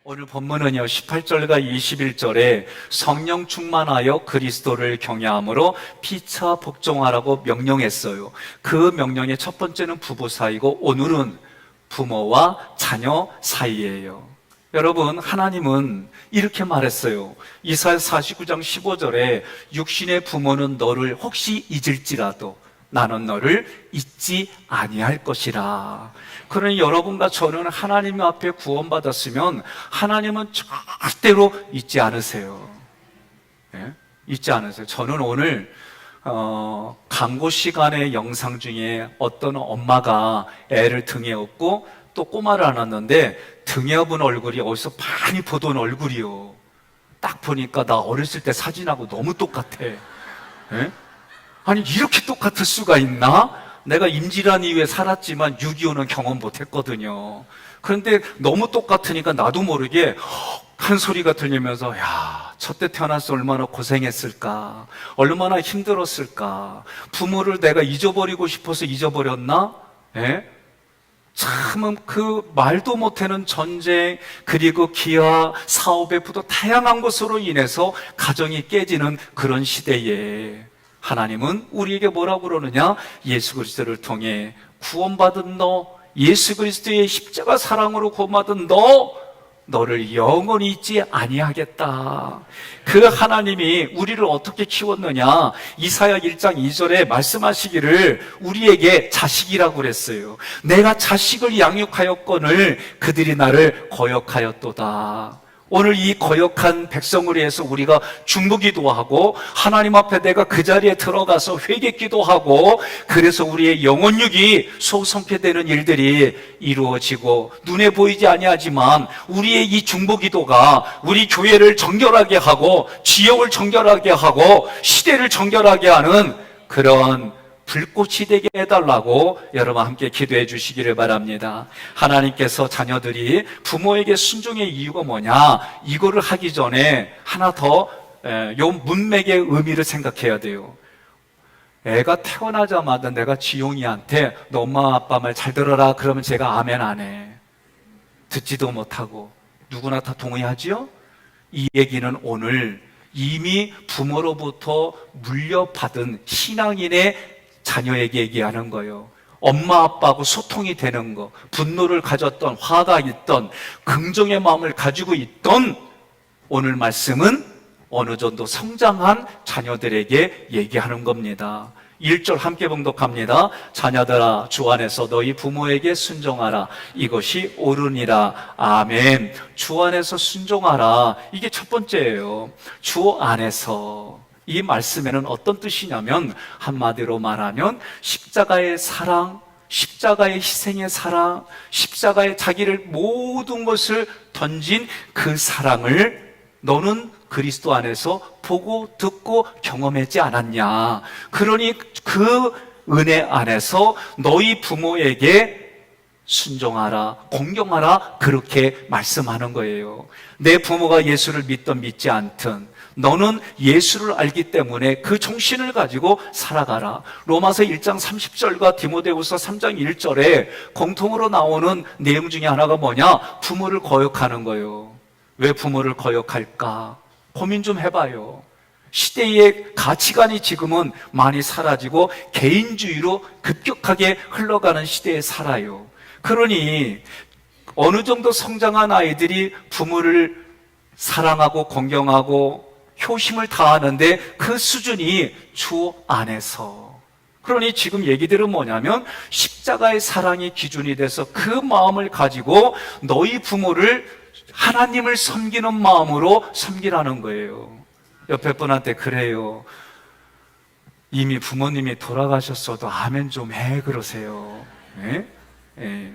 오늘 본문은요 18절과 21절에 성령 충만하여 그리스도를 경외함으로 피차 복종하라고 명령했어요. 그 명령의 첫 번째는 부부 사이고 오늘은 부모와 자녀 사이예요. 여러분, 하나님은 이렇게 말했어요. 이사야 49장 15절에 육신의 부모는 너를 혹시 잊을지라도 나는 너를 잊지 아니할 것이라. 그러니 여러분과 저는 하나님 앞에 구원받았으면 하나님은 절대로 잊지 않으세요. 네? 잊지 않으세요. 저는 오늘 강고 시간의 영상 중에 어떤 엄마가 애를 등에 업고 또 꼬마를 안았는데 등에 업은 얼굴이 어디서 많이 보던 얼굴이요. 딱 보니까 나 어렸을 때 사진하고 너무 똑같아. 네? 아니 이렇게 똑같을 수가 있나? 내가 임질환 이후에 살았지만 6.25는 경험 못했거든요. 그런데 너무 똑같으니까 나도 모르게 한 소리가 들리면서 야, 첫때 태어나서 얼마나 고생했을까, 얼마나 힘들었을까, 부모를 내가 잊어버리고 싶어서 잊어버렸나? 예? 참 그 말도 못하는 전쟁, 그리고 기아, 사업의 부도 다양한 것으로 인해서 가정이 깨지는 그런 시대에 하나님은 우리에게 뭐라고 그러느냐? 예수 그리스도를 통해 구원받은 너, 예수 그리스도의 십자가 사랑으로 구원받은 너를 영원히 잊지 아니하겠다. 그 하나님이 우리를 어떻게 키웠느냐? 이사야 1장 2절에 말씀하시기를 우리에게 자식이라고 그랬어요. 내가 자식을 양육하였거늘 그들이 나를 거역하였도다. 오늘 이 거역한 백성을 위해서 우리가 중보기도 하고 하나님 앞에 내가 그 자리에 들어가서 회개기도 하고, 그래서 우리의 영혼육이 소성케되는 일들이 이루어지고 눈에 보이지 아니하지만 우리의 이 중보기도가 우리 교회를 정결하게 하고 지역을 정결하게 하고 시대를 정결하게 하는 그런 불꽃이 되게 해달라고 여러분 함께 기도해 주시기를 바랍니다. 하나님께서 자녀들이 부모에게 순종의 이유가 뭐냐, 이거를 하기 전에 하나 더 요 문맥의 의미를 생각해야 돼요. 애가 태어나자마자 내가 지용이한테 너 엄마 아빠 말 잘 들어라 그러면 제가 아멘 안 해. 듣지도 못하고. 누구나 다 동의하지요? 이 얘기는 오늘 이미 부모로부터 물려받은 신앙인의 자녀에게 얘기하는 거예요. 엄마 아빠하고 소통이 되는 거, 분노를 가졌던, 화가 있던, 긍정의 마음을 가지고 있던, 오늘 말씀은 어느 정도 성장한 자녀들에게 얘기하는 겁니다. 1절 함께 봉독합니다. 자녀들아 주 안에서 너희 부모에게 순종하라. 이것이 옳으니라. 아멘. 주 안에서 순종하라. 이게 첫 번째예요. 주 안에서. 이 말씀에는 어떤 뜻이냐면 한마디로 말하면 십자가의 사랑, 십자가의 희생의 사랑, 십자가의 자기를 모든 것을 던진 그 사랑을 너는 그리스도 안에서 보고 듣고 경험하지 않았냐. 그러니 그 은혜 안에서 너희 부모에게 순종하라, 공경하라, 그렇게 말씀하는 거예요. 내 부모가 예수를 믿든 믿지 않든 너는 예수를 알기 때문에 그 정신을 가지고 살아가라. 로마서 1장 30절과 디모데후서 3장 1절에 공통으로 나오는 내용 중에 하나가 뭐냐? 부모를 거역하는 거예요. 왜 부모를 거역할까? 고민 좀 해봐요. 시대의 가치관이 지금은 많이 사라지고 개인주의로 급격하게 흘러가는 시대에 살아요. 그러니 어느 정도 성장한 아이들이 부모를 사랑하고 공경하고 효심을 다하는데 그 수준이 주 안에서. 그러니 지금 얘기들은 뭐냐면 십자가의 사랑이 기준이 돼서 그 마음을 가지고 너희 부모를 하나님을 섬기는 마음으로 섬기라는 거예요. 옆에 분한테 그래요. 이미 부모님이 돌아가셨어도 아멘 좀 해 그러세요. 네? 네.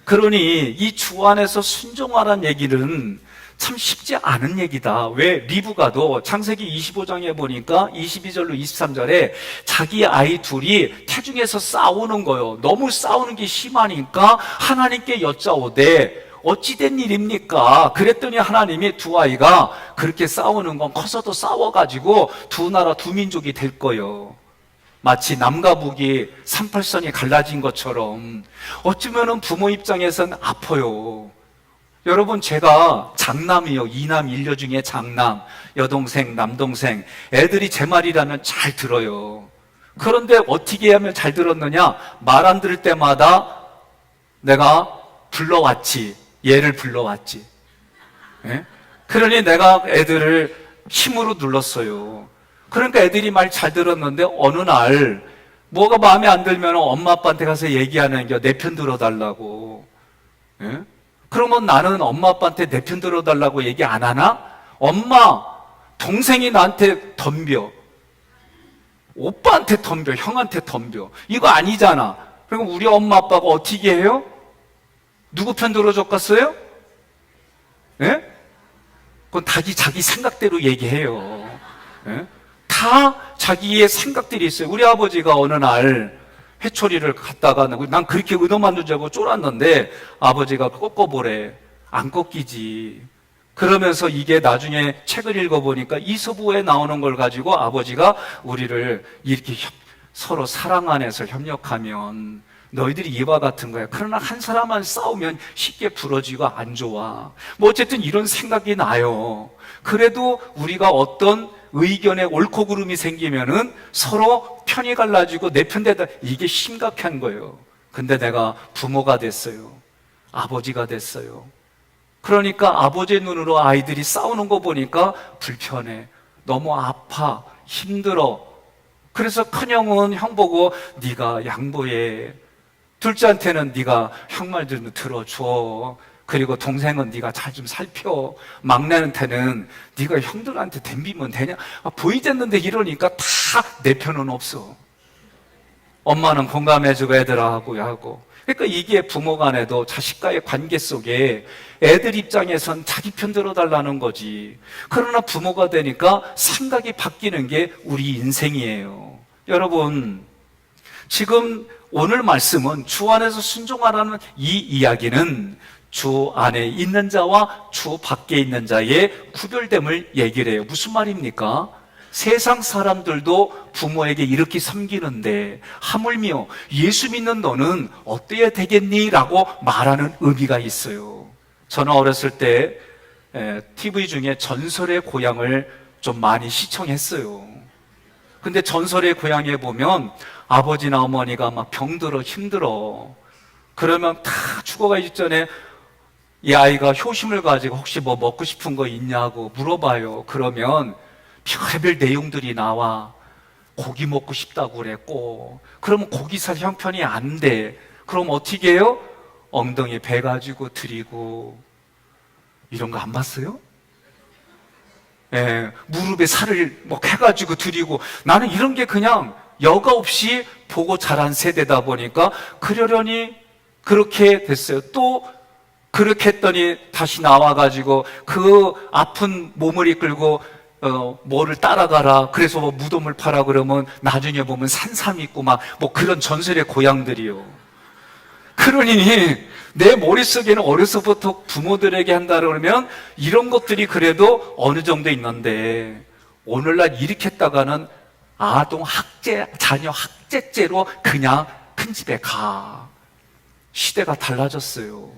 그러니 이 주 안에서 순종하라는 얘기는 참 쉽지 않은 얘기다. 왜? 리브가도 창세기 25장에 보니까 22절로 23절에 자기 아이 둘이 태중에서 싸우는 거예요. 너무 싸우는 게 심하니까 하나님께 여짜오되 어찌된 일입니까? 그랬더니 하나님이 두 아이가 그렇게 싸우는 건 커서도 싸워가지고 두 나라 두 민족이 될 거예요. 마치 남과 북이 38선이 갈라진 것처럼. 어쩌면 부모 입장에서는 아파요. 여러분, 제가 장남이요. 이남 일녀 중에 장남, 여동생, 남동생. 애들이 제 말이라면 잘 들어요. 그런데 어떻게 하면 잘 들었느냐? 말 안 들을 때마다 내가 불러왔지. 얘를 불러왔지. 예? 그러니 내가 애들을 힘으로 눌렀어요. 그러니까 애들이 말 잘 들었는데 어느 날 뭐가 마음에 안 들면 엄마 아빠한테 가서 얘기하는 게 내 편 들어달라고. 예? 그러면 나는 엄마 아빠한테 내 편 들어달라고 얘기 안 하나? 엄마, 동생이 나한테 덤벼. 오빠한테 덤벼. 형한테 덤벼. 이거 아니잖아. 그리고 우리 엄마 아빠가 어떻게 해요? 누구 편 들어줬겠어요? 예? 그건 자기 생각대로 얘기해요. 예? 다 자기의 생각들이 있어요. 우리 아버지가 어느 날 회초리를 갖다가, 난 그렇게 의도만 두지 않고 쫄았는데 아버지가 꺾어보래. 안 꺾이지. 그러면서 이게 나중에 책을 읽어보니까 이서부에 나오는 걸 가지고 아버지가 우리를 이렇게 서로 사랑 안에서 협력하면 너희들이 이와 같은 거야. 그러나 한 사람만 싸우면 쉽게 부러지고 안 좋아. 뭐 어쨌든 이런 생각이 나요. 그래도 우리가 어떤 의견에 옳고 그름이 생기면은 서로 편이 갈라지고 내 편대다. 이게 심각한 거예요. 근데 내가 부모가 됐어요. 아버지가 됐어요. 그러니까 아버지의 눈으로 아이들이 싸우는 거 보니까 불편해. 너무 아파. 힘들어. 그래서 큰형은 형 보고 네가 양보해. 둘째한테는 네가 형 말 좀 들어줘. 그리고 동생은 네가 잘 좀 살펴. 막내한테는 네가 형들한테 덤비면 되냐? 보이졌는데 이러니까 다 내 편은 없어. 엄마는 공감해주고 애들아 하고. 그러니까 이게 부모 간에도 자식과의 관계 속에 애들 입장에선 자기 편 들어달라는 거지. 그러나 부모가 되니까 생각이 바뀌는 게 우리 인생이에요. 여러분, 지금 오늘 말씀은 주 안에서 순종하라는 이 이야기는 주 안에 있는 자와 주 밖에 있는 자의 구별됨을 얘기를 해요. 무슨 말입니까? 세상 사람들도 부모에게 이렇게 섬기는데 하물며 예수 믿는 너는 어때야 되겠니? 라고 말하는 의미가 있어요. 저는 어렸을 때 TV 중에 전설의 고향을 좀 많이 시청했어요. 근데 전설의 고향에 보면 아버지나 어머니가 막 병들어 힘들어. 그러면 다 죽어가기 전에 이 아이가 효심을 가지고 혹시 뭐 먹고 싶은 거 있냐고 물어봐요. 그러면 별의별 내용들이 나와. 고기 먹고 싶다고 그랬고, 그러면 고기 살 형편이 안 돼. 그럼 어떻게 해요? 엉덩이 배 가지고 드리고. 이런 거 안 봤어요? 예, 무릎에 살을 뭐 해가지고 드리고. 나는 이런 게 그냥 여과 없이 보고 자란 세대다 보니까 그러려니 그렇게 됐어요. 또 그렇게 했더니 다시 나와가지고 그 아픈 몸을 이끌고 뭐를 따라가라. 그래서 뭐 무덤을 파라 그러면 나중에 보면 산삼 있고 막 뭐 그런 전설의 고향들이요. 그러니 내 머릿속에는 어려서부터 부모들에게 한다 그러면 이런 것들이 그래도 어느 정도 있는데 오늘날 이렇게 했다가는 아동 학제, 자녀 학제죄로 그냥 큰 집에 가. 시대가 달라졌어요.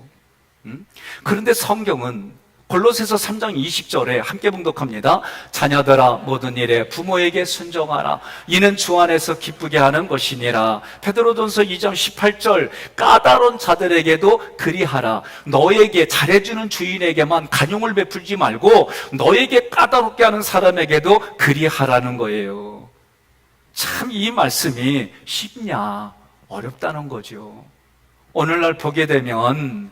그런데 성경은 골로새서 3장 20절에 함께 봉독합니다. 자녀들아 모든 일에 부모에게 순종하라. 이는 주 안에서 기쁘게 하는 것이니라. 베드로전서 2장 18절 까다로운 자들에게도 그리하라. 너에게 잘해주는 주인에게만 간용을 베풀지 말고 너에게 까다롭게 하는 사람에게도 그리하라는 거예요. 참 이 말씀이 쉽냐? 어렵다는 거죠. 오늘날 보게 되면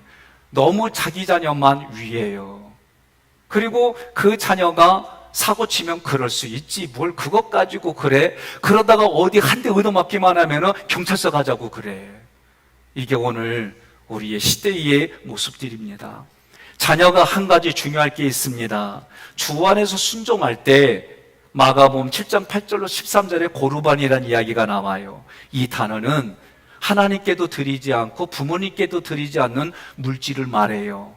너무 자기 자녀만 위해요. 그리고 그 자녀가 사고 치면 그럴 수 있지. 뭘 그것 가지고 그래? 그러다가 어디 한 대 얻어맞기만 하면 경찰서 가자고 그래. 이게 오늘 우리의 시대의 모습들입니다. 자녀가 한 가지 중요할 게 있습니다. 주 안에서 순종할 때 마가복음 7장 8절로 13절에 고르반이라는 이야기가 나와요. 이 단어는 하나님께도 드리지 않고 부모님께도 드리지 않는 물질을 말해요.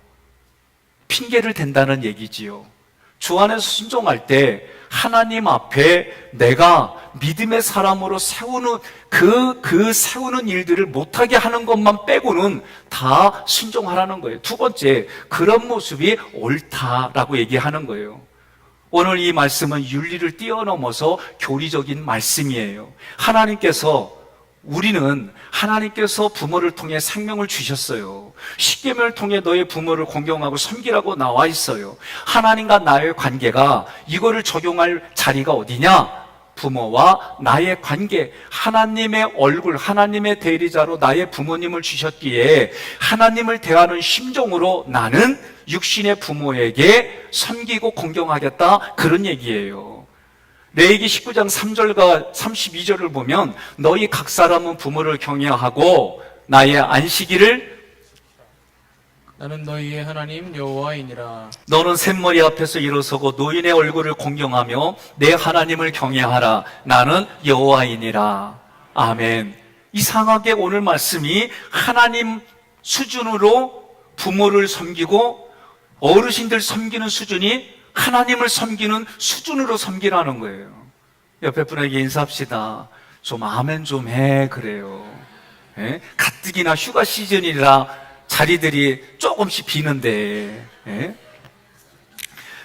핑계를 댄다는 얘기지요. 주 안에서 순종할 때 하나님 앞에 내가 믿음의 사람으로 세우는 그 세우는 일들을 못하게 하는 것만 빼고는 다 순종하라는 거예요. 두 번째, 그런 모습이 옳다라고 얘기하는 거예요. 오늘 이 말씀은 윤리를 뛰어넘어서 교리적인 말씀이에요. 우리는 하나님께서 부모를 통해 생명을 주셨어요. 십계명을 통해 너의 부모를 공경하고 섬기라고 나와 있어요. 하나님과 나의 관계가 이거를 적용할 자리가 어디냐? 부모와 나의 관계, 하나님의 얼굴, 하나님의 대리자로 나의 부모님을 주셨기에 하나님을 대하는 심정으로 나는 육신의 부모에게 섬기고 공경하겠다, 그런 얘기예요. 레위기 19장 3절과 32절을 보면 너희 각 사람은 부모를 경외하고 나의 안식일을 나는 너희의 하나님 여호와이니라. 너는 샘머리 앞에서 일어서고 노인의 얼굴을 공경하며 내 하나님을 경외하라. 나는 여호와이니라. 아멘. 이상하게 오늘 말씀이 하나님 수준으로 부모를 섬기고 어르신들 섬기는 수준이 하나님을 섬기는 수준으로 섬기라는 거예요. 옆에 분에게 인사합시다. 좀 아멘 좀 해, 그래요. 예? 가뜩이나 휴가 시즌이라 자리들이 조금씩 비는데, 예?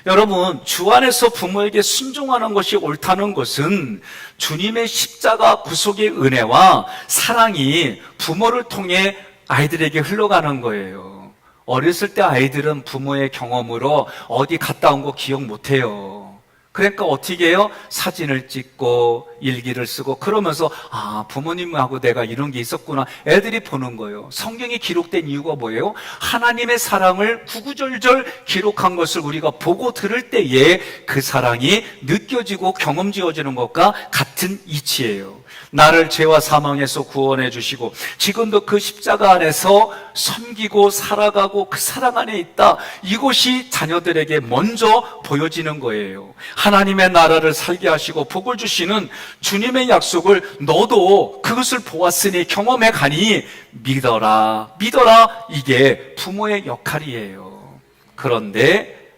여러분, 주 안에서 부모에게 순종하는 것이 옳다는 것은 주님의 십자가 구속의 은혜와 사랑이 부모를 통해 아이들에게 흘러가는 거예요. 어렸을 때 아이들은 부모의 경험으로 어디 갔다 온 거 기억 못 해요. 그러니까 어떻게 해요? 사진을 찍고 일기를 쓰고 그러면서 부모님하고 내가 이런 게 있었구나, 애들이 보는 거예요. 성경이 기록된 이유가 뭐예요? 하나님의 사랑을 구구절절 기록한 것을 우리가 보고 들을 때에 그 사랑이 느껴지고 경험지어지는 것과 같은 이치예요. 나를 죄와 사망에서 구원해 주시고 지금도 그 십자가 안에서 섬기고 살아가고 그 사랑 안에 있다, 이것이 자녀들에게 먼저 보여지는 거예요. 하나님의 나라를 살게 하시고 복을 주시는 주님의 약속을 너도 그것을 보았으니 경험해 가니 믿어라, 믿어라, 이게 부모의 역할이에요. 그런데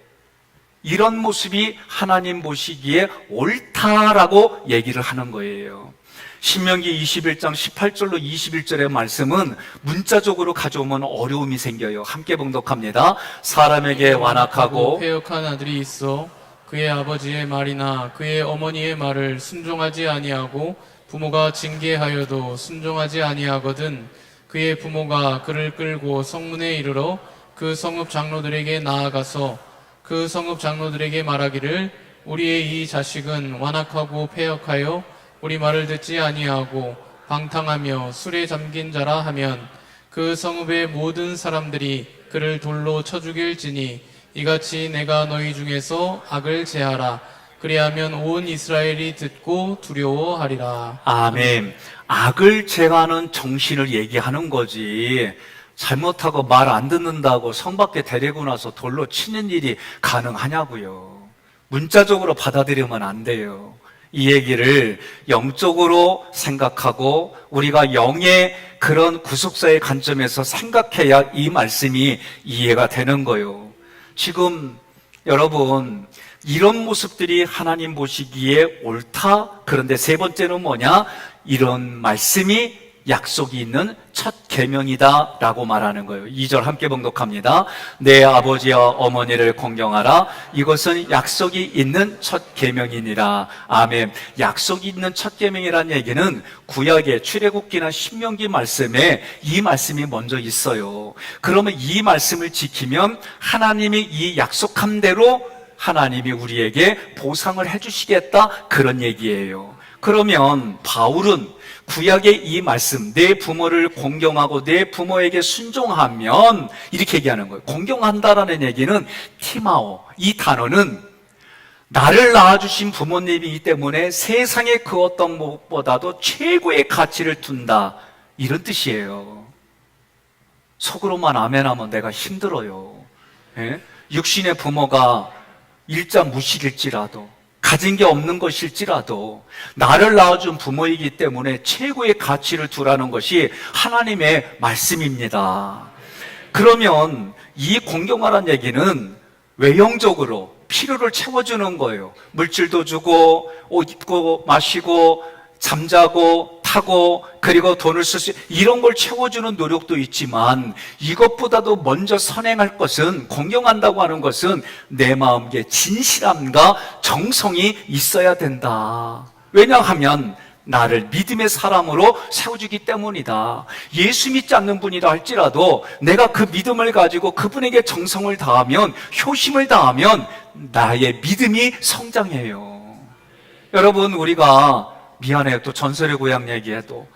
이런 모습이 하나님 보시기에 옳다라고 얘기를 하는 거예요. 신명기 21장 18절로 21절의 말씀은 문자적으로 가져오면 어려움이 생겨요. 함께 봉독합니다. 사람에게 완악하고 패역한 아들이 있어 그의 아버지의 말이나 그의 어머니의 말을 순종하지 아니하고 부모가 징계하여도 순종하지 아니하거든 그의 부모가 그를 끌고 성문에 이르러 그 성읍 장로들에게 나아가서 그 성읍 장로들에게 말하기를 우리의 이 자식은 완악하고 패역하여 우리 말을 듣지 아니하고 방탕하며 술에 잠긴 자라 하면 그 성읍의 모든 사람들이 그를 돌로 쳐 죽일지니 이같이 내가 너희 중에서 악을 제하라. 그리하면 온 이스라엘이 듣고 두려워하리라. 아멘. 악을 제하는 정신을 얘기하는 거지, 잘못하고 말 안 듣는다고 성 밖에 데리고 나서 돌로 치는 일이 가능하냐고요. 문자적으로 받아들이면 안 돼요. 이 얘기를 영적으로 생각하고 우리가 영의 그런 구속사의 관점에서 생각해야 이 말씀이 이해가 되는 거예요. 지금 여러분, 이런 모습들이 하나님 보시기에 옳다? 그런데 세 번째는 뭐냐? 이런 말씀이 약속이 있는 첫 계명이다 라고 말하는 거예요. 2절 함께 봉독합니다. 내 아버지와 어머니를 공경하라. 이것은 약속이 있는 첫 계명이니라. 아멘. 약속이 있는 첫 계명이라는 얘기는 구약의 출애굽기나 신명기 말씀에 이 말씀이 먼저 있어요. 그러면 이 말씀을 지키면 하나님이 이 약속한 대로 하나님이 우리에게 보상을 해주시겠다, 그런 얘기예요. 그러면 바울은 구약의 이 말씀, 내 부모를 공경하고 내 부모에게 순종하면, 이렇게 얘기하는 거예요. 공경한다라는 얘기는 티마오, 이 단어는 나를 낳아주신 부모님이기 때문에 세상의 그 어떤 무엇보다도 최고의 가치를 둔다, 이런 뜻이에요. 속으로만 아멘하면 내가 힘들어요. 예? 육신의 부모가 일자 무식일지라도, 가진 게 없는 것일지라도 나를 낳아준 부모이기 때문에 최고의 가치를 두라는 것이 하나님의 말씀입니다. 그러면 이 공경하라는 얘기는 외형적으로 필요를 채워주는 거예요. 물질도 주고, 옷 입고, 마시고, 잠자고, 타고, 그리고 돈을 쓸 수, 이런 걸 채워주는 노력도 있지만, 이것보다도 먼저 선행할 것은, 공경한다고 하는 것은 내 마음의 진실함과 정성이 있어야 된다. 왜냐하면, 나를 믿음의 사람으로 세워주기 때문이다. 예수 믿지 않는 분이라 할지라도 내가 그 믿음을 가지고 그분에게 정성을 다하면, 효심을 다하면 나의 믿음이 성장해요. 여러분, 우리가 미안해요. 또 전설의 고향 얘기해도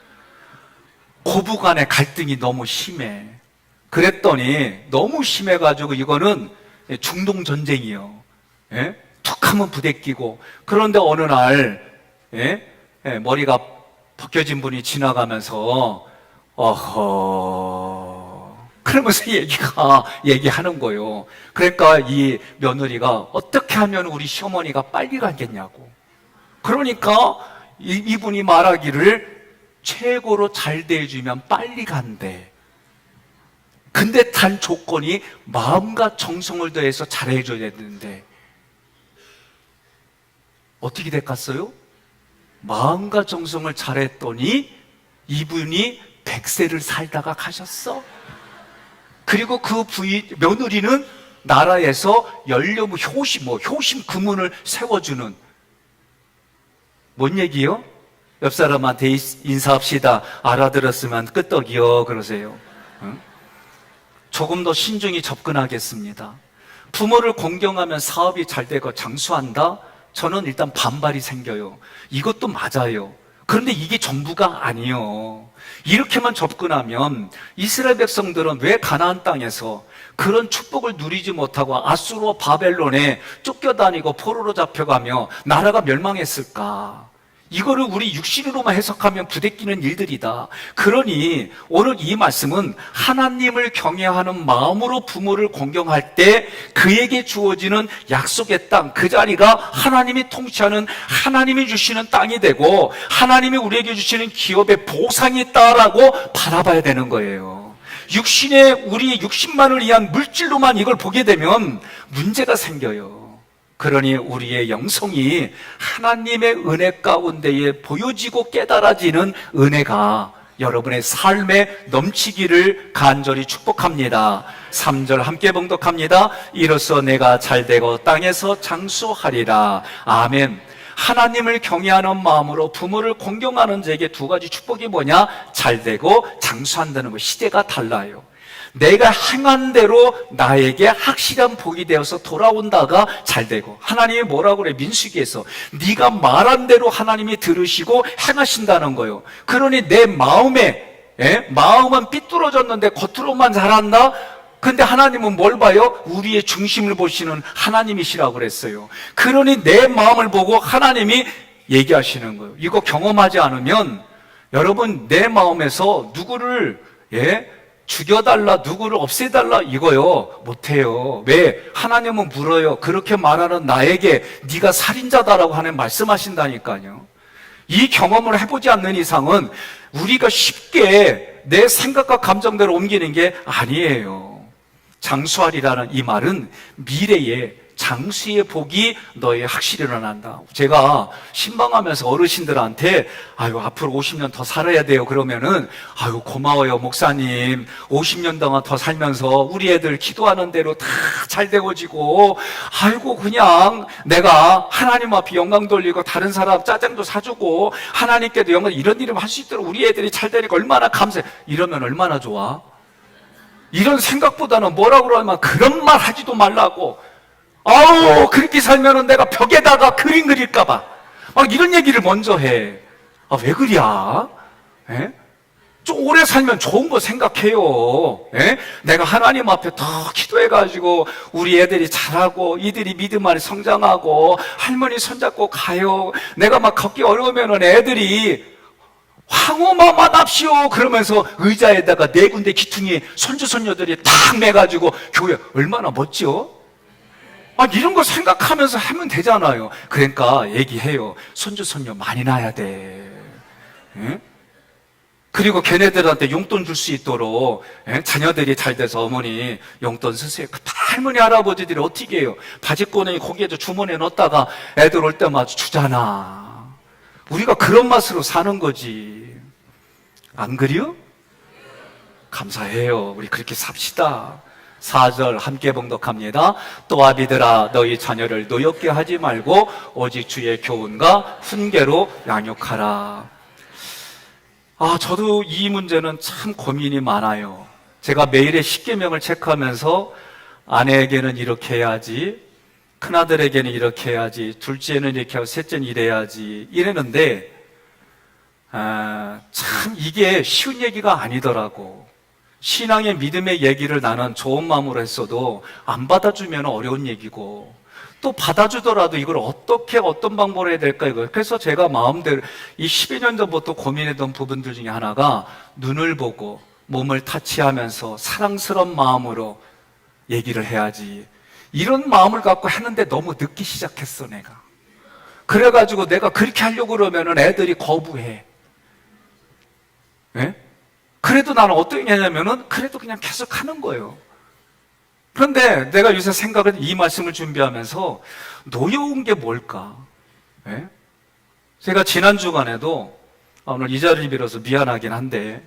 고부간의 갈등이 너무 심해. 그랬더니 너무 심해가지고 이거는 중동전쟁이요. 예? 툭 하면 부대끼고. 그런데 어느 날 머리가 벗겨진 분이 지나가면서 그러면서 얘기하는 거예요. 그러니까 이 며느리가 어떻게 하면 우리 시어머니가 빨리 가겠냐고. 그러니까 이분이 말하기를 최고로 잘 대해주면 빨리 간대. 근데 단 조건이 마음과 정성을 더해서 잘해줘야 되는데 어떻게 됐겠어요? 마음과 정성을 잘했더니 이분이 100세를 살다가 가셨어. 그리고 그 며느리는 나라에서 효심 금문을 세워주는. 뭔 얘기요? 옆 사람한테 인사합시다. 알아들었으면 끄떡이요. 그러세요. 응? 조금 더 신중히 접근하겠습니다. 부모를 공경하면 사업이 잘 되고 장수한다? 저는 일단 반발이 생겨요. 이것도 맞아요. 그런데 이게 전부가 아니에요. 이렇게만 접근하면 이스라엘 백성들은 왜 가나안 땅에서 그런 축복을 누리지 못하고 아수르와 바벨론에 쫓겨다니고 포로로 잡혀가며 나라가 멸망했을까? 이거를 우리 육신으로만 해석하면 부대끼는 일들이다. 그러니 오늘 이 말씀은 하나님을 경외하는 마음으로 부모를 공경할 때 그에게 주어지는 약속의 땅, 그 자리가 하나님이 통치하는, 하나님이 주시는 땅이 되고 하나님이 우리에게 주시는 기업의 보상이 있다라고 바라봐야 되는 거예요. 우리의 육신만을 위한 물질로만 이걸 보게 되면 문제가 생겨요. 그러니 우리의 영성이 하나님의 은혜 가운데에 보여지고 깨달아지는 은혜가 여러분의 삶에 넘치기를 간절히 축복합니다. 3절 함께 봉독합니다. 이로써 내가 잘되고 땅에서 장수하리라. 아멘. 하나님을 경외하는 마음으로 부모를 공경하는 자에게 두 가지 축복이 뭐냐? 잘되고 장수한다는 것. 시대가 달라요. 내가 행한 대로 나에게 확실한 복이 되어서 돌아온다가 잘되고, 하나님이 뭐라고 그래? 민수기에서 네가 말한 대로 하나님이 들으시고 행하신다는 거예요. 그러니 내 마음은 삐뚤어졌는데 겉으로만 잘한다? 근데 하나님은 뭘 봐요? 우리의 중심을 보시는 하나님이시라고 그랬어요. 그러니 내 마음을 보고 하나님이 얘기하시는 거예요. 이거 경험하지 않으면 여러분, 내 마음에서 누구를 죽여달라, 누구를 없애달라 이거요 못해요. 왜? 하나님은 물어요. 그렇게 말하는 나에게 네가 살인자다라고 하는 말씀하신다니까요. 이 경험을 해보지 않는 이상은 우리가 쉽게 내 생각과 감정대로 옮기는 게 아니에요. 장수하리라는 이 말은 미래에 장수의 복이 너의 확실히 일어난다. 제가 신방하면서 어르신들한테 앞으로 50년 더 살아야 돼요. 그러면은 고마워요 목사님. 50년 동안 더 살면서 우리 애들 기도하는 대로 다 잘 되고지고 그냥 내가 하나님 앞에 영광 돌리고 다른 사람 짜장도 사주고 하나님께도 영광, 이런 일을 할 수 있도록 우리 애들이 잘 되니까 얼마나 감사해. 이러면 얼마나 좋아. 이런 생각보다는 뭐라고 그러면 그런 말 하지도 말라고. 그렇게 살면은 내가 벽에다가 그림 그릴까봐 이런 얘기를 먼저 해. 왜 그리야? 좀 오래 살면 좋은 거 생각해요. 내가 하나님 앞에 더 기도해가지고 우리 애들이 잘하고 이들이 믿음 안에 성장하고 할머니 손잡고 가요. 내가 막 걷기 어려우면은 애들이 황후마마 납시오 그러면서 의자에다가 4군데 기퉁이 손주 손녀들이 탁 매가지고 교회 얼마나 멋져? 이런 거 생각하면서 하면 되잖아요. 그러니까 얘기해요. 손주 손녀 많이 낳아야 돼. 그리고 걔네들한테 용돈 줄 수 있도록 자녀들이 잘 돼서 어머니 용돈 쓰세요. 그 할머니 할아버지들이 어떻게 해요? 바지꼬챙이 거기에 주머니에 넣었다가 애들 올 때마다 주잖아. 우리가 그런 맛으로 사는 거지. 안 그래요? 감사해요. 우리 그렇게 삽시다. 4절 함께 봉독합니다. 또 아비들아 너희 자녀를 노엽게 하지 말고 오직 주의 교훈과 훈계로 양육하라. 저도 이 문제는 참 고민이 많아요. 제가 매일의 십계명을 체크하면서 아내에게는 이렇게 해야지, 큰아들에게는 이렇게 해야지, 둘째는 이렇게 하고 셋째는 이래야지 이랬는데 참 이게 쉬운 얘기가 아니더라고. 신앙의 믿음의 얘기를 나는 좋은 마음으로 했어도 안 받아주면 어려운 얘기고, 또 받아주더라도 이걸 어떻게 어떤 방법으로 해야 될까 이거. 그래서 제가 마음대로 이 12년 전부터 고민했던 부분들 중에 하나가 눈을 보고 몸을 타치하면서 사랑스러운 마음으로 얘기를 해야지, 이런 마음을 갖고 했는데 너무 늦기 시작했어 내가. 그래가지고 내가 그렇게 하려고 그러면은 애들이 거부해. 네? 그래도 나는 어떻게 하냐면은 그래도 그냥 계속 하는 거예요. 그런데 내가 요새 생각은 이 말씀을 준비하면서 노여운 게 뭘까? 네? 제가 지난 주간에도 오늘 이 자리를 빌어서 미안하긴 한데,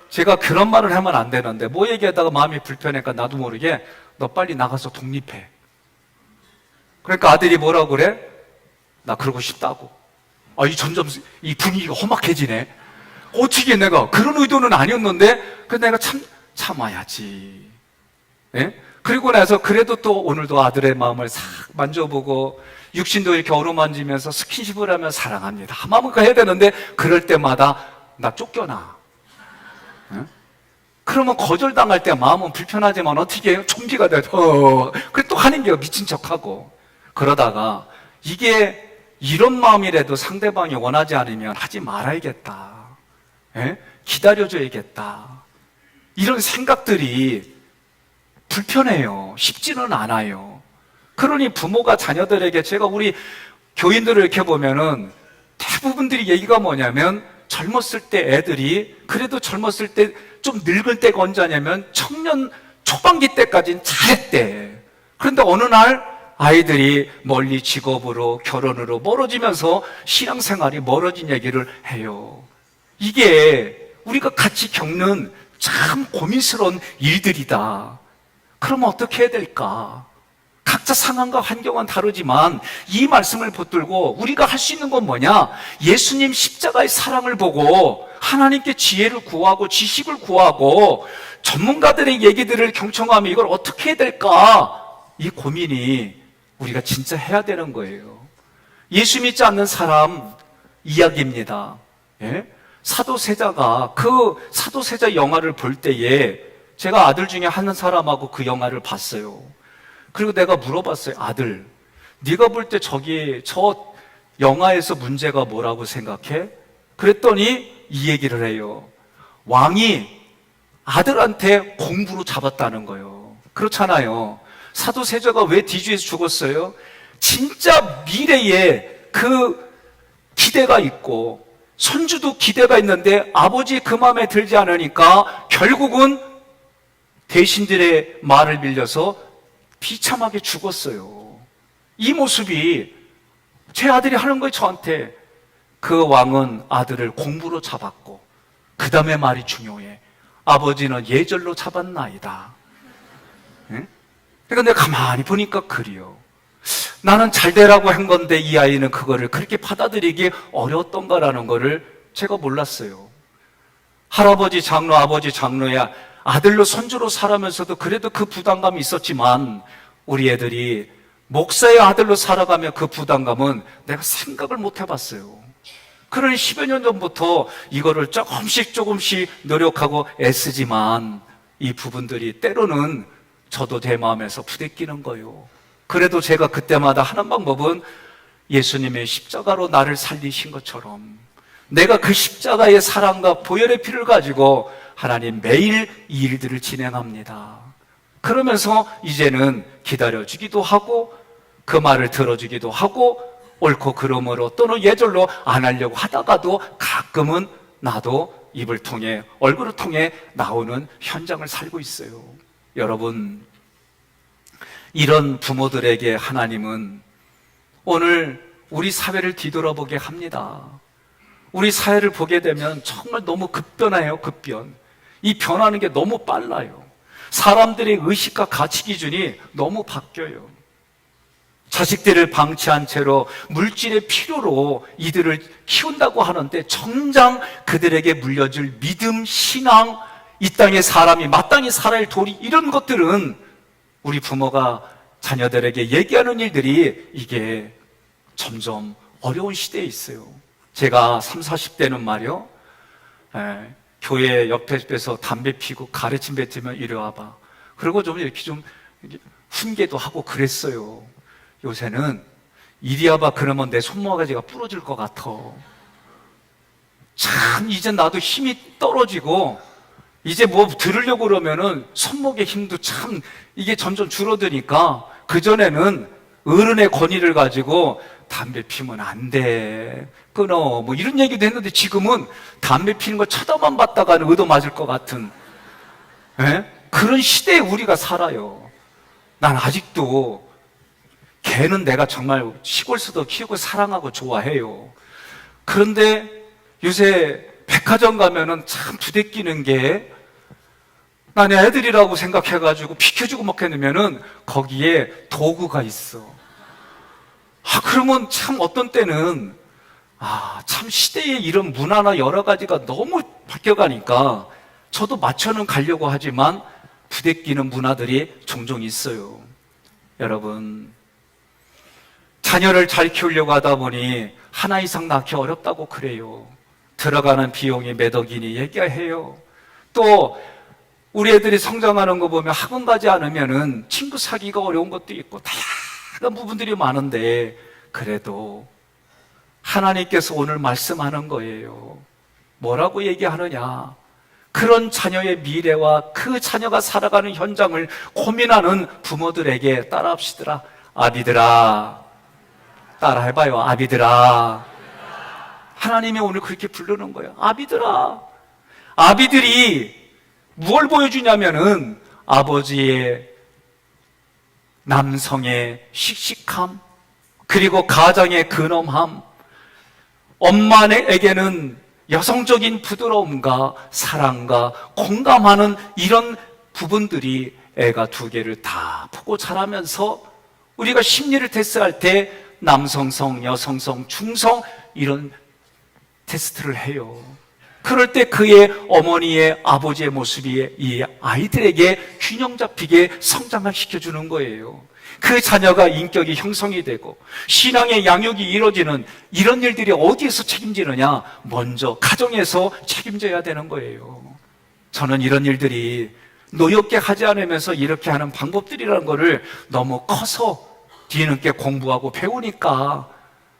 제가 그런 말을 하면 안 되는데 뭐 얘기하다가 마음이 불편하니까 나도 모르게 너 빨리 나가서 독립해. 그러니까 아들이 뭐라고 그래? 나 그러고 싶다고. 점점 이 분위기가 험악해지네. 어떻게 내가 그런 의도는 아니었는데, 그래서 내가 참아야지. 예? 그리고 나서 그래도 또 오늘도 아들의 마음을 싹 만져보고 육신도 이렇게 어루만지면서 스킨십을 하면 사랑합니다. 마음껏 해야 되는데 그럴 때마다 나 쫓겨나. 예? 그러면 거절당할 때 마음은 불편하지만 어떻게 해요? 좀비가 돼서 그래 또 하는 게 미친 척하고. 그러다가 이게 이런 마음이라도 상대방이 원하지 않으면 하지 말아야겠다. 예? 기다려줘야겠다. 이런 생각들이 불편해요. 쉽지는 않아요. 그러니 부모가 자녀들에게, 제가 우리 교인들을 이렇게 보면은 대부분들이 얘기가 뭐냐면, 젊었을 때 애들이 그래도 젊었을 때 좀 늙을 때가 언제냐면 청년 초반기 때까지는 잘했대. 그런데 어느 날 아이들이 멀리 직업으로 결혼으로 멀어지면서 신앙생활이 멀어진 얘기를 해요. 이게 우리가 같이 겪는 참 고민스러운 일들이다. 그러면 어떻게 해야 될까? 각자 상황과 환경은 다르지만 이 말씀을 붙들고 우리가 할 수 있는 건 뭐냐? 예수님 십자가의 사랑을 보고 하나님께 지혜를 구하고 지식을 구하고 전문가들의 얘기들을 경청하며 이걸 어떻게 해야 될까? 이 고민이 우리가 진짜 해야 되는 거예요. 예수 믿지 않는 사람 이야기입니다. 예? 사도세자가 그 사도세자 영화를 볼 때에 제가 아들 중에 한 사람하고 그 영화를 봤어요. 그리고 내가 물어봤어요. 아들, 네가 볼 때 저 영화에서 문제가 뭐라고 생각해? 그랬더니 이 얘기를 해요. 왕이 아들한테 공부로 잡았다는 거예요. 그렇잖아요. 사도세자가 왜 뒤주에서 죽었어요? 진짜 미래에 그 기대가 있고 손주도 기대가 있는데 아버지 그 마음에 들지 않으니까 결국은 대신들의 말을 빌려서 비참하게 죽었어요. 이 모습이 제 아들이 하는 거예요, 저한테. 그 왕은 아들을 공부로 잡았고 그 다음에 말이 중요해. 아버지는 예절로 잡았나이다. 응? 그러니까 내가 가만히 보니까 그래요. 나는 잘 되라고 한 건데 이 아이는 그거를 그렇게 받아들이기 어려웠던가라는 거를 제가 몰랐어요. 할아버지 장로, 아버지 장로야 아들로 손주로 살아면서도 그래도 그 부담감이 있었지만 우리 애들이 목사의 아들로 살아가며 그 부담감은 내가 생각을 못 해봤어요. 그러니 10여 년 전부터 이거를 조금씩 노력하고 애쓰지만 이 부분들이 때로는 저도 제 마음에서 부대끼는 거예요. 그래도 제가 그때마다 하는 방법은 예수님의 십자가로 나를 살리신 것처럼 내가 그 십자가의 사랑과 보혈의 피를 가지고 하나님 매일 이 일들을 진행합니다. 그러면서 이제는 기다려주기도 하고 그 말을 들어주기도 하고 옳고 그름으로 또는 예절로 안 하려고 하다가도 가끔은 나도 입을 통해, 얼굴을 통해 나오는 현장을 살고 있어요. 여러분, 이런 부모들에게 하나님은 오늘 우리 사회를 뒤돌아보게 합니다. 우리 사회를 보게 되면 정말 너무 급변해요, 급변. 이 변하는 게 너무 빨라요. 사람들의 의식과 가치 기준이 너무 바뀌어요. 자식들을 방치한 채로 물질의 필요로 이들을 키운다고 하는데 정작 그들에게 물려줄 믿음, 신앙, 이 땅에 사람이 마땅히 살아야 할 도리, 이런 것들은 우리 부모가 자녀들에게 얘기하는 일들이 이게 점점 어려운 시대에 있어요. 제가 30, 40대는 말이요, 교회 옆에서 담배 피고 가래침 뱉으면 이리 와봐. 그리고 좀 이렇게 좀 훈계도 하고 그랬어요. 요새는 이리 와봐 그러면 내 손모가지가 부러질 것 같아. 참 이제 나도 힘이 떨어지고 이제 뭐 들으려고 그러면은 손목의 힘도 참 이게 점점 줄어드니까, 그전에는 어른의 권위를 가지고 담배 피면 안 돼, 끊어, 뭐 이런 얘기도 했는데 지금은 담배 피는 거 쳐다만 봤다가는 얻어맞을 것 같은, 그런 시대에 우리가 살아요. 난 아직도 개는 내가 정말 시골에서도 키우고 사랑하고 좋아해요. 그런데 요새 백화점 가면은 참 부대끼는 게, 난 애들이라고 생각해가지고 비켜주고 먹겠으면은 거기에 도구가 있어. 그러면 참 어떤 때는 참 시대의 이런 문화나 여러 가지가 너무 바뀌어가니까 저도 맞춰는 가려고 하지만 부대끼는 문화들이 종종 있어요. 여러분, 자녀를 잘 키우려고 하다 보니 하나 이상 낳기 어렵다고 그래요. 들어가는 비용이 몇 억이니 얘기해요. 또 우리 애들이 성장하는 거 보면 학원 가지 않으면은 친구 사귀기가 어려운 것도 있고 다양한 부분들이 많은데, 그래도 하나님께서 오늘 말씀하는 거예요. 뭐라고 얘기하느냐? 그런 자녀의 미래와 그 자녀가 살아가는 현장을 고민하는 부모들에게 따라합시더라. 아비들아, 따라해봐요. 아비들아. 하나님이 오늘 그렇게 부르는 거예요. 아비들아. 아비들이 무엇을 보여주냐면은 아버지의 남성의 씩씩함, 그리고 가정의 근엄함, 엄마에게는 여성적인 부드러움과 사랑과 공감하는 이런 부분들이 애가 두 개를 다 보고 자라면서, 우리가 심리를 테스트할 때 남성성, 여성성, 중성 이런 테스트를 해요. 그럴 때 그의 어머니의, 아버지의 모습이 이 아이들에게 균형 잡히게 성장을 시켜주는 거예요. 그 자녀가 인격이 형성이 되고 신앙의 양육이 이루어지는 이런 일들이 어디에서 책임지느냐? 먼저 가정에서 책임져야 되는 거예요. 저는 이런 일들이 노엽게 하지 않으면서 이렇게 하는 방법들이라는 거를 너무 커서 뒤늦게 공부하고 배우니까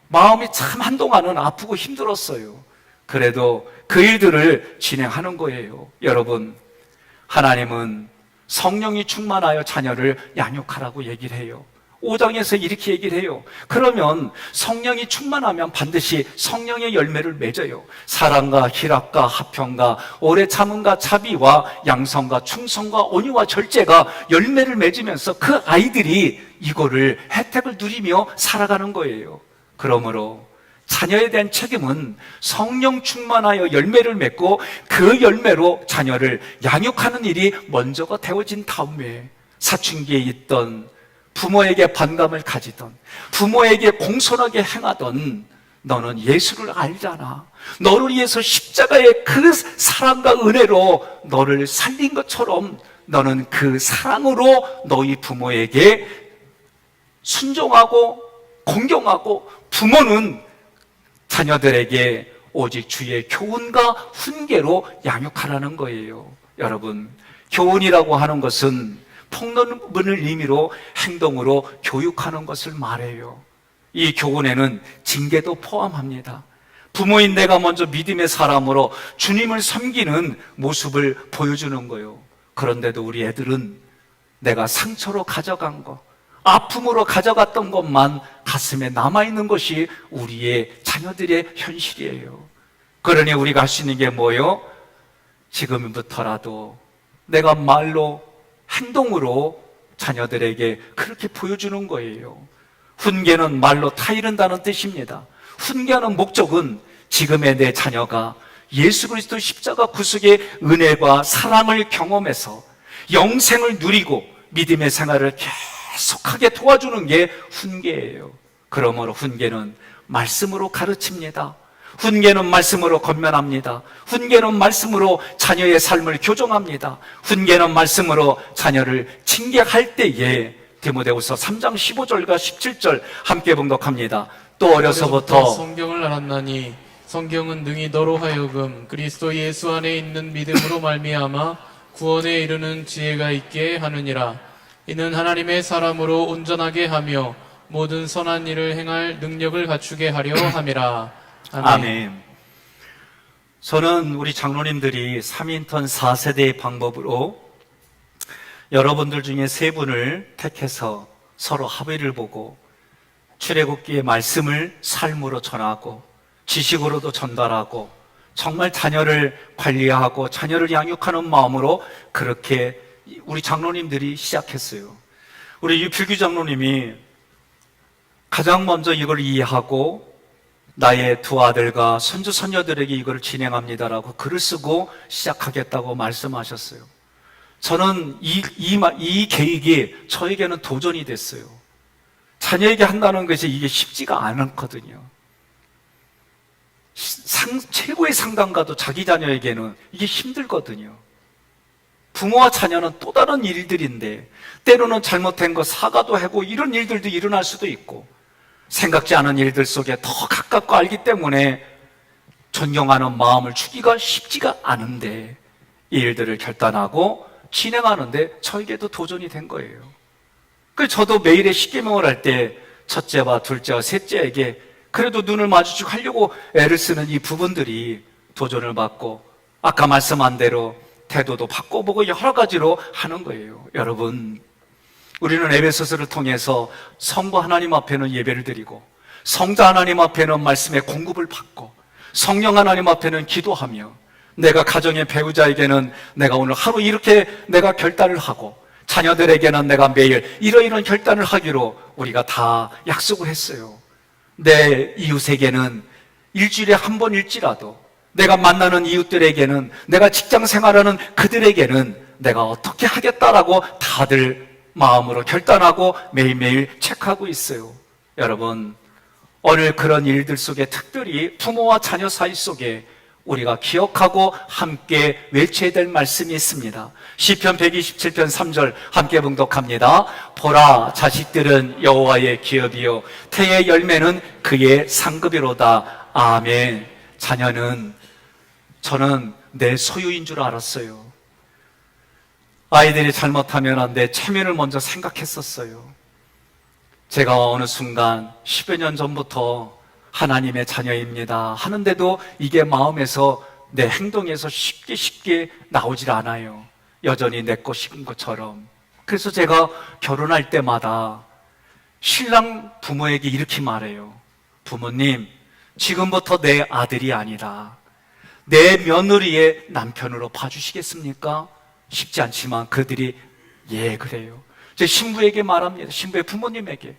마음이 참 한동안은 아프고 힘들었어요. 그래도 그 일들을 진행하는 거예요. 여러분, 하나님은 성령이 충만하여 자녀를 양육하라고 얘기를 해요. 5장에서 이렇게 얘기를 해요. 그러면 성령이 충만하면 반드시 성령의 열매를 맺어요. 사랑과 희락과 화평과 오래 참음과 자비와 양성과 충성과 온유와 절제가 열매를 맺으면서 그 아이들이 이거를 혜택을 누리며 살아가는 거예요. 그러므로 자녀에 대한 책임은 성령 충만하여 열매를 맺고 그 열매로 자녀를 양육하는 일이 먼저가 되어진 다음에, 사춘기에 있던 부모에게 반감을 가지던, 부모에게 공손하게 행하던 너는 예수를 알잖아. 너를 위해서 십자가의 그 사랑과 은혜로 너를 살린 것처럼 너는 그 사랑으로 너희 부모에게 순종하고 공경하고, 부모는 자녀들에게 오직 주의 교훈과 훈계로 양육하라는 거예요. 여러분, 교훈이라고 하는 것은 폭넓은 의미로 행동으로 교육하는 것을 말해요. 이 교훈에는 징계도 포함합니다. 부모인 내가 먼저 믿음의 사람으로 주님을 섬기는 모습을 보여주는 거예요. 그런데도 우리 애들은 내가 상처로 가져간 거, 아픔으로 가져갔던 것만 가슴에 남아있는 것이 우리의 자녀들의 현실이에요. 그러니 우리가 할 수 있는 게 뭐예요? 지금부터라도 내가 말로, 행동으로 자녀들에게 그렇게 보여주는 거예요. 훈계는 말로 타이른다는 뜻입니다. 훈계하는 목적은 지금의 내 자녀가 예수 그리스도 십자가 구속의 은혜와 사랑을 경험해서 영생을 누리고 믿음의 생활을 계속하게 도와주는 게 훈계예요. 그러므로 훈계는 말씀으로 가르칩니다. 훈계는 말씀으로 권면합니다. 훈계는 말씀으로 자녀의 삶을 교정합니다. 훈계는 말씀으로 자녀를 징계할 때에 디모데후서 3장 15절과 17절 함께 봉독합니다. 또 어려서부터 성경을 알았나니 성경은 능히 너로 하여금 그리스도 예수 안에 있는 믿음으로 말미암아 구원에 이르는 지혜가 있게 하느니라. 이는 하나님의 사람으로 온전하게 하며 모든 선한 일을 행할 능력을 갖추게 하려 함이라. 아멘. 아멘. 저는 우리 장로님들이 3인턴 4세대의 방법으로 여러분들 중에 3분을 택해서 서로 합의를 보고 출애굽기의 말씀을 삶으로 전하고 지식으로도 전달하고 정말 자녀를 관리하고 자녀를 양육하는 마음으로 그렇게 우리 장로님들이 시작했어요. 우리 유필규 장로님이 가장 먼저 이걸 이해하고 나의 2 아들과 손주 손녀들에게 이걸 진행합니다라고 글을 쓰고 시작하겠다고 말씀하셨어요. 저는 이 계획이 저에게는 도전이 됐어요. 자녀에게 한다는 것이 이게 쉽지가 않거든요. 최고의 상담가도 자기 자녀에게는 이게 힘들거든요. 부모와 자녀는 또 다른 일들인데 때로는 잘못된 거 사과도 하고 이런 일들도 일어날 수도 있고 생각지 않은 일들 속에 더 가깝고 알기 때문에 존경하는 마음을 주기가 쉽지가 않은데 이 일들을 결단하고 진행하는데 저에게도 도전이 된 거예요. 그래서 저도 매일의 십계명을 할 때 첫째와 둘째와 셋째에게 그래도 눈을 마주치고 하려고 애를 쓰는 이 부분들이 도전을 받고 아까 말씀한 대로 태도도 바꿔보고 여러 가지로 하는 거예요. 여러분, 우리는 에베소서를 통해서 성부 하나님 앞에는 예배를 드리고 성자 하나님 앞에는 말씀의 공급을 받고 성령 하나님 앞에는 기도하며 내가 가정의 배우자에게는 내가 오늘 하루 이렇게 내가 결단을 하고 자녀들에게는 내가 매일 이러이러한 결단을 하기로 우리가 다 약속을 했어요. 내 이웃에게는 일주일에 한 번일지라도 내가 만나는 이웃들에게는 내가 직장 생활하는 그들에게는 내가 어떻게 하겠다라고 다들 마음으로 결단하고 매일매일 체크하고 있어요. 여러분, 오늘 그런 일들 속에 특별히 부모와 자녀 사이 속에 우리가 기억하고 함께 외쳐야 될 말씀이 있습니다. 시편 127편 3절 함께 봉독합니다. 보라, 자식들은 여호와의 기업이요 태의 열매는 그의 상급이로다. 아멘. 자녀는 저는 내 소유인 줄 알았어요. 아이들이 잘못하면 내 체면을 먼저 생각했었어요. 제가 어느 순간 10여 년 전부터 하나님의 자녀입니다 하는데도 이게 마음에서 내 행동에서 쉽게 나오질 않아요. 여전히 내 것인 것처럼. 그래서 제가 결혼할 때마다 신랑 부모에게 이렇게 말해요. 부모님, 지금부터 내 아들이 아니라 내 며느리의 남편으로 봐주시겠습니까? 쉽지 않지만 그들이 예 그래요. 제 신부에게 말합니다. 신부의 부모님에게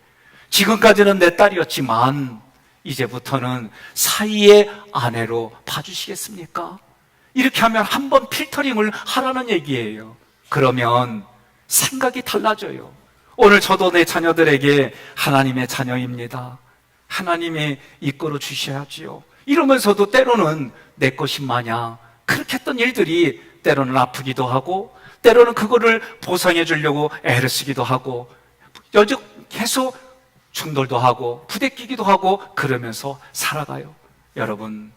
지금까지는 내 딸이었지만 이제부터는 사이의 아내로 봐주시겠습니까? 이렇게 하면 한번 필터링을 하라는 얘기예요. 그러면 생각이 달라져요. 오늘 저도 내 자녀들에게 하나님의 자녀입니다. 하나님이 이끌어 주셔야지요. 이러면서도 때로는 내 것인 마냥 그렇게 했던 일들이 때로는 아프기도 하고 때로는 그거를 보상해 주려고 애를 쓰기도 하고 계속 충돌도 하고 부대끼기도 하고 그러면서 살아가요. 여러분,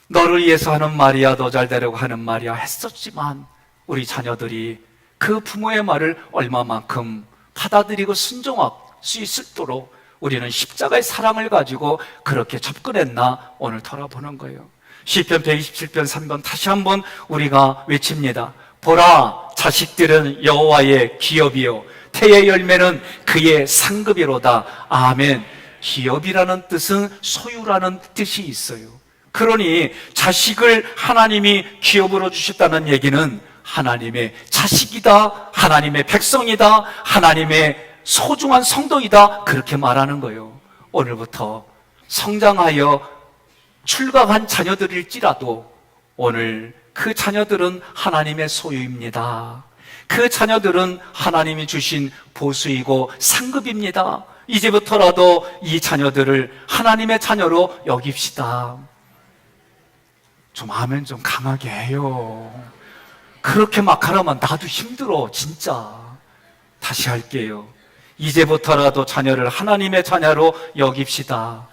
너를 위해서 하는 말이야 너 잘 되려고 하는 말이야 했었지만 우리 자녀들이 그 부모의 말을 얼마만큼 받아들이고 순종할 수 있도록 우리는 십자가의 사랑을 가지고 그렇게 접근했나 오늘 돌아보는 거예요. 시편 127편 3번 다시 한번 우리가 외칩니다. 보라, 자식들은 여호와의 기업이요 태의 열매는 그의 상급이로다. 아멘. 기업이라는 뜻은 소유라는 뜻이 있어요. 그러니 자식을 하나님이 기업으로 주셨다는 얘기는 하나님의 자식이다, 하나님의 백성이다, 하나님의 소중한 성도이다, 그렇게 말하는 거예요. 오늘부터 성장하여 출가한 자녀들일지라도 오늘 그 자녀들은 하나님의 소유입니다. 그 자녀들은 하나님이 주신 보수이고 상급입니다. 이제부터라도 이 자녀들을 하나님의 자녀로 여깁시다. 좀 아멘 좀 강하게 해요. 그렇게 막 하라면 나도 힘들어, 진짜. 다시 할게요. 이제부터라도 자녀를 하나님의 자녀로 여깁시다.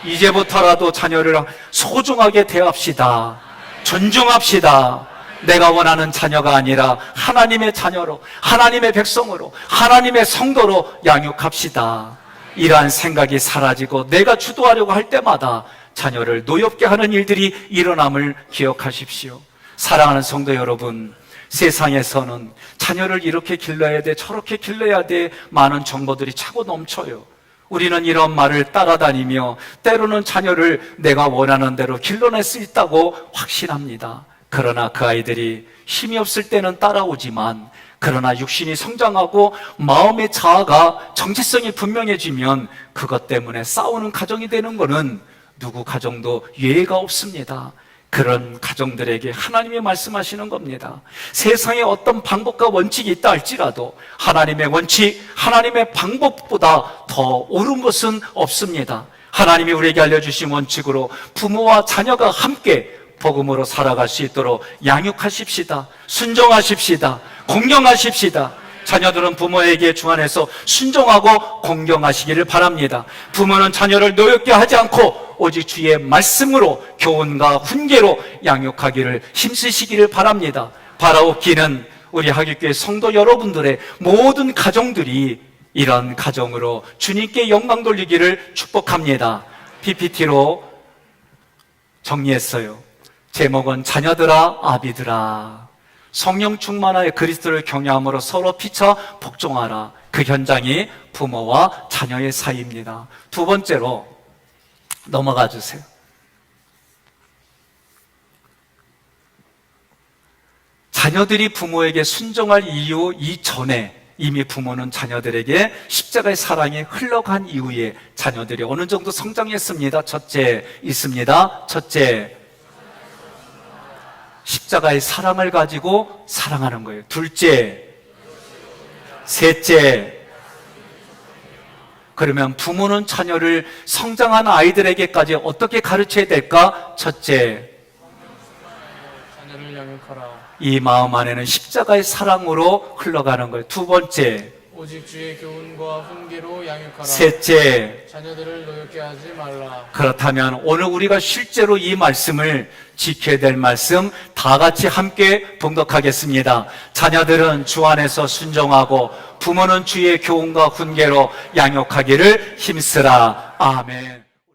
이제부터라도 자녀를 소중하게 대합시다. 존중합시다. 내가 원하는 자녀가 아니라 하나님의 자녀로, 하나님의 백성으로, 하나님의 성도로 양육합시다. 이러한 생각이 사라지고 내가 주도하려고 할 때마다 자녀를 노엽게 하는 일들이 일어남을 기억하십시오. 사랑하는 성도 여러분, 세상에서는 자녀를 이렇게 길러야 돼, 저렇게 길러야 돼, 많은 정보들이 차고 넘쳐요. 우리는 이런 말을 따라다니며 때로는 자녀를 내가 원하는 대로 길러낼 수 있다고 확신합니다. 그러나 그 아이들이 힘이 없을 때는 따라오지만, 그러나 육신이 성장하고 마음의 자아가 정체성이 분명해지면 그것 때문에 싸우는 가정이 되는 것은 누구 가정도 예외가 없습니다. 그런 가정들에게 하나님이 말씀하시는 겁니다. 세상에 어떤 방법과 원칙이 있다 할지라도 하나님의 원칙, 하나님의 방법보다 더 옳은 것은 없습니다. 하나님이 우리에게 알려주신 원칙으로 부모와 자녀가 함께 복음으로 살아갈 수 있도록 양육하십시다. 순종하십시다. 공경하십시다. 자녀들은 부모에게 주안해서 순종하고 공경하시기를 바랍니다. 부모는 자녀를 노엽게 하지 않고 오직 주의 말씀으로 교훈과 훈계로 양육하기를 힘쓰시기를 바랍니다. 바라옵기는 우리 하객교회 성도 여러분들의 모든 가정들이 이런 가정으로 주님께 영광 돌리기를 축복합니다. PPT로 정리했어요. 제목은 자녀들아 아비들아, 성령 충만하여 그리스도를 경외함으로 서로 피차 복종하라. 그 현장이 부모와 자녀의 사이입니다. 두 번째로 넘어가 주세요. 자녀들이 부모에게 순종할 이유 이전에 이미 부모는 자녀들에게 십자가의 사랑이 흘러간 이후에 자녀들이 어느 정도 성장했습니다. 첫째 있습니다. 첫째, 십자가의 사랑을 가지고 사랑하는 거예요. 둘째, 셋째, 그러면 부모는 자녀를 성장한 아이들에게까지 어떻게 가르쳐야 될까? 첫째, 자녀를 양육하라. 이 마음 안에는 십자가의 사랑으로 흘러가는 거예요. 두 번째, 오직 주의 교훈과 훈계로 양육하라. 셋째, 자녀들을 노엽게 하지 말라. 그렇다면 오늘 우리가 실제로 이 말씀을 지켜야 될 말씀 다 같이 함께 봉독하겠습니다. 자녀들은 주 안에서 순종하고 부모는 주의 교훈과 훈계로 양육하기를 힘쓰라. 아멘.